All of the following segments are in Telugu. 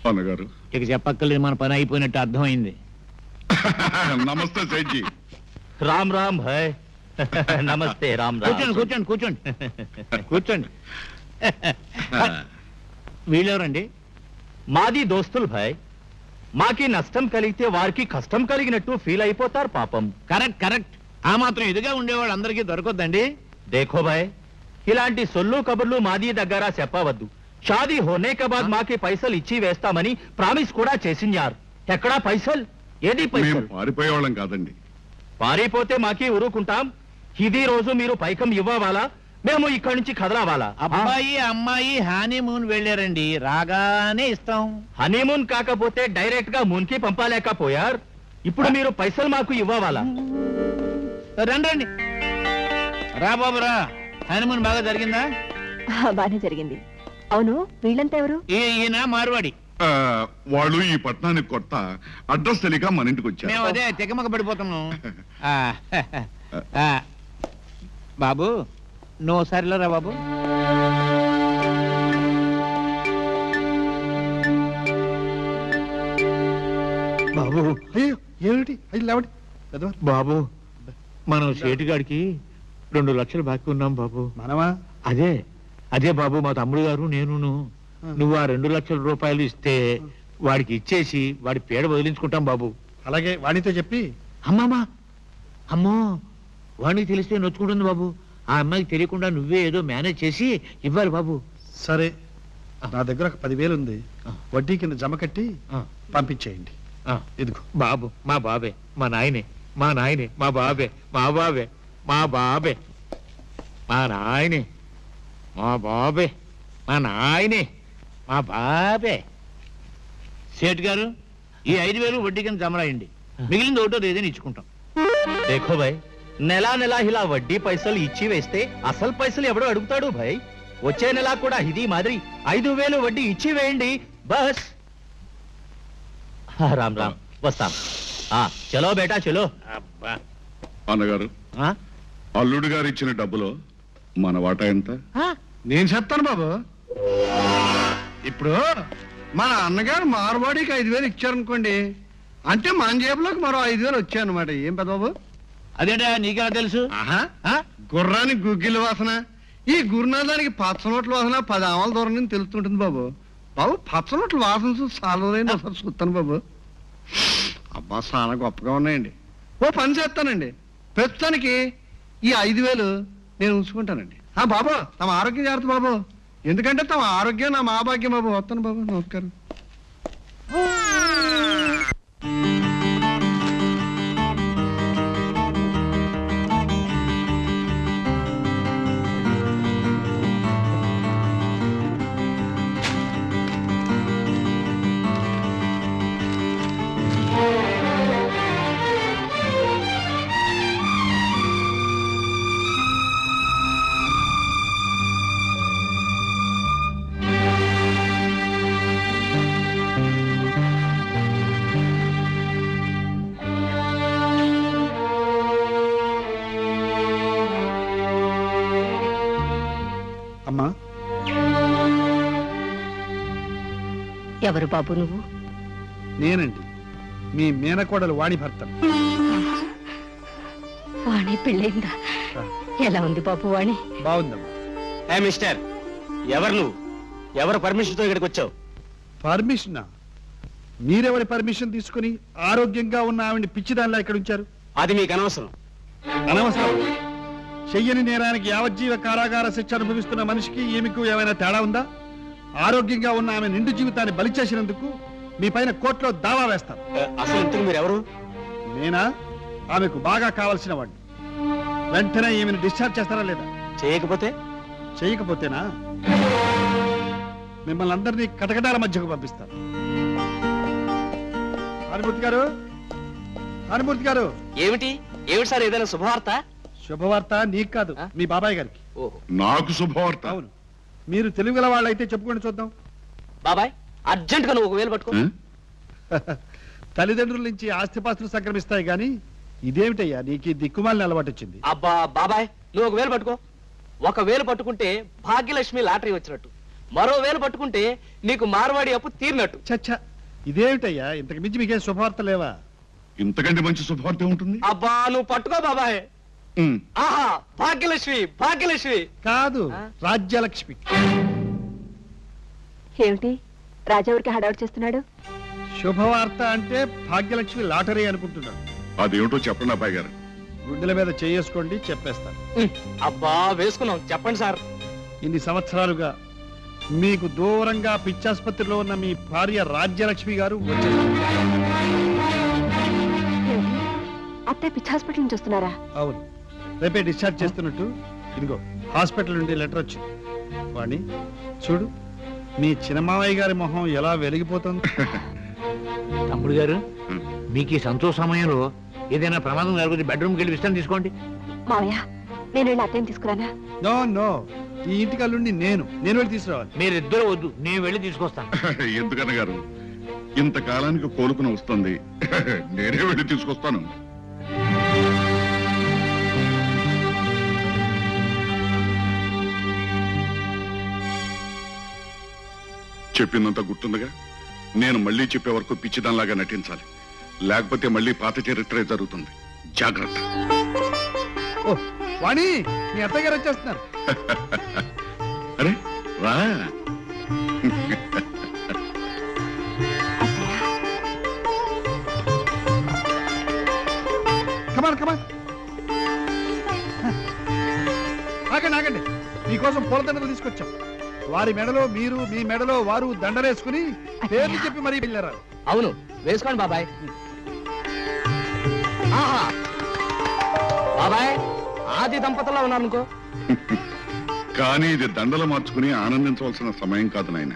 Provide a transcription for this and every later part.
అన్నగారు ఇక చెప్పక్కర్లేదు, మన పని అయిపోయినట్టు అర్థమైంది. నమస్తే సేఠ్జీ. రామ్ రామ్ భాయ్. నమస్తే రామ్ రామ్. కూర్చోండి కూర్చోండి కూర్చోండి కూర్చోండి. వీళ్ళెవరండి? మాది దోస్తులు భాయ్. మాకి నష్టం కలిగితే వారికి కష్టం కలిగినట్టు ఫీల్ అయిపోతారు పాపం. Correct correct. ఆ మాత్రం ఎదుగా ఉండేవాళ్ళు అందరికీ దొరకొద్దండి. దేఖో భాయ్, ఇలాంటి సొల్లు కబుర్లు మాది దగ్గర చెప్పవద్దు. షాదీ హోనే కే బాద్ మాకి పైసలు ఇచ్చి వేస్తామని ప్రామిస్ కూడా చేసించారు. ఎక్కడా పైసలు? ఏది మేము పైసలు? పారిపోయేవాళ్ళం కాదండి. పారిపోతే మాకి ఊరుకుంటాం. ఇది రోజు మీరు పైకం ఇవ్వవాలా, మేము ఇక్కడి నుంచి కదలవాలా? అబ్బాయి అమ్మాయి హనీమూన్ వెళ్ళారండి, రాగానే ఇస్తాం. హనీమూన్ కాకపోతే డైరెక్ట్ గా మూన్ కి పంపలేకపోయారు. ఇప్పుడు మీరు పైసలు మాకు ఇవ్వవాలా? రండి రండి, రా బాబు రా. హనీమూన్ బాగా జరిగిందా? బానే జరిగింది. అవును, వీళ్ళంతా ఎవరు? ఈయన మార్వాడి. వాళ్ళు ఈ పట్టణానికి కొత్త, అడ్రస్ తెలియక మన ఇంటికి వచ్చారు. మేము అదే తెగమక పడిపోతున్నాం. బాబు నువ్వు సరిలో రా బాబు. బాబు ఏమిటి లేవండి బాబు, మనం సేటుగాడికి 2 లక్షలు బాకీ ఉన్నాం బాబు. మనమా? అదే అదే బాబు, మా తమ్ముడు గారు నేను. నువ్వు ఆ 2 లక్షల రూపాయలు ఇస్తే వాడికి ఇచ్చేసి వాడి పేడ వదిలించుకుంటాం బాబు. అలాగే వాణితో చెప్పి. అమ్మమ్మా, అమ్మో, వాడికి తెలిస్తే నొచ్చుకుంటుంది బాబు. ఆ అమ్మాయికి తెలియకుండా నువ్వే ఏదో మేనేజ్ చేసి ఇవ్వాలి బాబు. సరే, నా దగ్గర ఒక 10,000 ఉంది. వడ్డీ కింద జమ కట్టి పంపించేయండి. ఇదిగో. బాబు మా బాబే, మా నాయనే, మా నాయనే, మా బాబే, మా బాబే, మా బాబే, మా నాయనే, మా బాబే, మా నాయనే, మా బాబే. సేట్ గారు, ఈ 5,000 వడ్డీ కింద జమ రాయండి. మిగిలింది ఒకటో ఏదైనా ఇచ్చుకుంటాం. దేఖో భాయ్, నెలా నెలా ఇలా వడ్డీ పైసలు ఇచ్చి వేస్తే అసలు పైసలు ఎవడో అడుగుతాడు భాయ్. వచ్చే నెల కూడా ఇది మాదిరి 5,000 వడ్డీ ఇచ్చి వేయండి బస్. రామ్ రామ్, వస్తాం. చలో బేటా చలో. అబ్బా అన్నగారు, అల్లుడు గారు ఇచ్చిన డబ్బులో మన వాటా ఎంత? నేను చెప్తాను బాబు. ఇప్పుడు మన అన్నగారు మార్వాడికి 5,000 ఇచ్చారనుకోండి, అంటే మన జేబులోకి మరో 5,000 వచ్చాయన్నమాట. ఏం పెద్ద బాబు? అదేంటా నీకెలా తెలుసు? గుర్రానికి గుగ్గిల వాసన, ఈ గురునాథానికి పచ్చ నోట్ల వాసన 10 ఆమల దూరం నుంచి తెలుస్తుంటుంది బాబు. బాబు, పచ్చ నోట్ల వాసన చూసి సాలరైన ఒకసారి చూస్తాను బాబు. అబ్బా, చాలా గొప్పగా ఉన్నాయండి. ఓ పని చేస్తానండి, ప్రస్తుతానికి ఈ 5,000 నేను ఉంచుకుంటానండి. బాబు, తమ ఆరోగ్యం జాగ్రత్త బాబు. ఎందుకంటే తమ ఆరోగ్యం నా మా భాగ్యం బాబు. వస్తాను బాబు, నమస్కారం. అమ్మా, ఎవరు బాబు నువ్వు? నేనండి, మీ మేనకోడలు వాణి భర్తను. వాణి పెళ్ళైందా? ఎలా ఉంది బాబు వాణి? బాగుందమ్మా. మిస్టర్, ఎవరు నువ్వు? ఎవరు పర్మిషన్ తో ఇక్కడికి వచ్చావు? పర్మిషనా? మీరెవరి పర్మిషన్ తీసుకుని ఆరోగ్యంగా ఉన్న ఆవిడ పిచ్చిదానిలా ఇక్కడ ఉంచారు? అది మీకు అనవసరం. అనవసరం. చెయ్యని నేరానికి యావజ్జీవ కారాగార శిక్ష అనుభవిస్తున్న మనిషికి ఈమెకు ఏమైనా తేడా ఉందా? ఆరోగ్యంగా ఉన్న ఆమె నిండు జీవితాన్ని బలి చేసినందుకు మీ పైన కోర్టులో దావా వేస్తాను. అసలు ఇంతకు మీరు ఎవరు? నేనా? ఆమెకు బాగా కావలసిన వాడిని. వెంటనే ఈమెను డిశ్చార్జ్ చేస్తారా లేదా? చేయకపోతే? చేయకపోతేనా మిమ్మల్ని అందరినీ కటకటాల మధ్యకు పంపిస్తాను. హనుమూర్తి గారు, హనుమూర్తి గారు. ఏమిటి ఏమిటి సార్, ఏదైనా శుభవార్త? శుభవార్త నీకు కాదు, మీ బాబాయ్ గారికి. నాకు శుభవార్త. అవును, మీరు తెలుగుల వాళ్ళు అయితే చెప్పుకొని చూద్దాం. బాబాయ్, అర్జెంట్ గా నువ్వు 1,000 పట్టుకో. తల్లిదండ్రుల నుంచి ఆస్తిపాస్తులు సంక్రమిస్తాయి గాని ఇదేమిటయ్యా నీకు దిక్కుమాలిన అలవాటు వచ్చింది? అబ్బా బాబాయ్, నువ్వు 1,000 పట్టుకో. ఒక వేలు పట్టుకుంటే భాగ్యలక్ష్మి లాటరీ వచ్చినట్టు, మరో వేలు పట్టుకుంటే నీకు మార్వాడి అప్పు తీరినట్టు. చచ్చా, ఇదేమిటయ్యా, ఇంతకు మించి మీకేం శుభవార్త లేవా? ఇంతకంటే మంచి శుభవార్త ఉంటుంది. అబ్బా నువ్వు పట్టుకో బాబాయ్. ఆహా, భాగ్యలక్ష్మి భాగ్యలక్ష్మి కాదు, రాజ్యలక్ష్మి. ఏమిటి రాజావురికి హడావుడి చేస్తున్నాడు? శుభవార్త అంటే భాగ్యలక్ష్మి లాటరీ అనుకుంటున్నాడు. అదేమిటో చెప్పండి అబ్బాయి గారు. గుండెల మీద చేసుకోండి, చెప్పేస్తాను. అబ్బా వేసుకున్నాం, చెప్పండి సార్. ఇన్ని సంవత్సరాలుగా మీకు దూరంగా పిచ్చాసుపత్రిలో ఉన్న మీ భార్య రాజ్యలక్ష్మి గారు వచ్చారు. ఏమిటి? అత్తయ్య పిచ్చి హాస్పిటల్ నుంచి వస్తున్నారా? అవును, రేపే డిశ్చార్జ్ చేస్తున్నట్టు ఇదిగో హాస్పిటల్ నుండి లెటర్ వచ్చింది. వాణి చూడు, మీ చిన్నమావయ్య గారి మొహం ఎలా వెలిగిపోతుంది. తమ్ముడు గారు, మీకు ఈ సంతోష సమయంలో ఏదైనా ప్రమాదం జరుగుతుంది, బెడ్రూమ్కి వెళ్ళి విశ్రాంతి తీసుకోండి. మావయ్య, నేను వెళ్ళి అత్తయ్యని తీసుకురానా? నో నో, ఈ ఇంటికి అల్లుండి నేను వెళ్ళి తీసుకురావాలి. మీరిద్దరు వద్దు, నేను వెళ్ళి తీసుకొస్తాను. ఎందుకన్న గారు, ఇంతకాలానికి కోలుకుని వస్తుంది. నేనే వెళ్ళి తీసుకొస్తాను. చెప్పిందంతా గుర్తుందిగా. నేను మళ్ళీ చెప్పే వరకు పిచ్చిదానిలాగా నటించాలి, లేకపోతే మళ్ళీ పాత చరిత్రే జరుగుతుంది. జాగ్రత్త. ఓ వాణి, మీ అత్తయ్య గారు వచ్చేస్తున్నారు. అరే రా. కమాన్ కమాన్, ఆగండి ఆగండి, మీకోసం పూలదండలు తీసుకొచ్చాం. వారి మెడలో మీరు, మీ మెడలో వారు దండలేసుకుని పేర్లు చెప్పి మరీ వెళ్ళారు. అవును, వేసుకోండి బాబాయ్. ఆహా బాబాయ్, ఆది దంపతుల్లో ఉన్నాను అనుకో. కానీ ఇది దండలు మార్చుకుని ఆనందించవలసిన సమయం కాదు నాయన.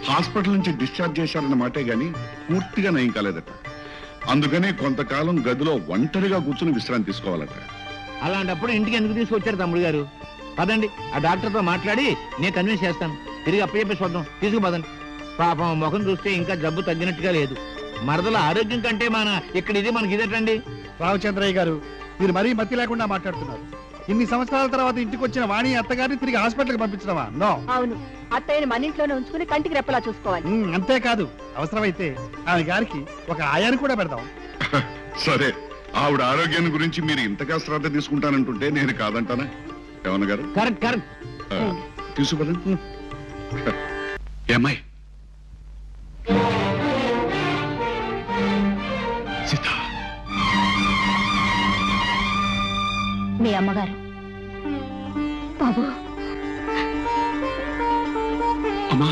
హాస్పిటల్ నుంచి డిశ్చార్జ్ చేశారన్న మాటే గాని పూర్తిగా నయం కాలేదట. అందుకని కొంతకాలం గదిలో ఒంటరిగా కూర్చుని విశ్రాంతి తీసుకోవాలట. అలాంటప్పుడు ఇంటికి ఎందుకు తీసుకొచ్చారు తమ్ముడు గారు? పదండి, ఆ డాక్టర్తో మాట్లాడి నేను కన్విన్స్ చేస్తాను. తిరిగి అప్పచెప్పేసి వద్దాం, తీసుకుపదండి. పాపం ముఖం చూస్తే ఇంకా జబ్బు తగ్గినట్టుగా లేదు. మరదల ఆరోగ్యం కంటే ఇక్కడ ఇది మనకి ఇదేటండి. రామచంద్రయ్య గారు, మీరు మరీ మతి లేకుండా మాట్లాడుతున్నారు. ఇన్ని సంవత్సరాల తర్వాత ఇంటికి వచ్చిన వాణి అత్తగారిని తిరిగి హాస్పిటల్కి పంపించడమా? నో. అవును, అత్తయ్యని మన ఇంట్లోనే ఉంచుకుని కంటికి రెప్పలా చూసుకోవాలి. అంతేకాదు, అవసరమైతే ఆమె గారికి ఒక ఆయాన్ని కూడా పెడదాం. సరే, ఆవిడ ఆరోగ్యాన్ని గురించి మీరు ఇంతగా శ్రద్ధ తీసుకుంటానంటుంటే నేను కాదంటానా? ఏమన్న గారు? Correct correct. తీసుకుపదండి. ఏమ్మాయి సీత, మీ అమ్మగారు. బాబు,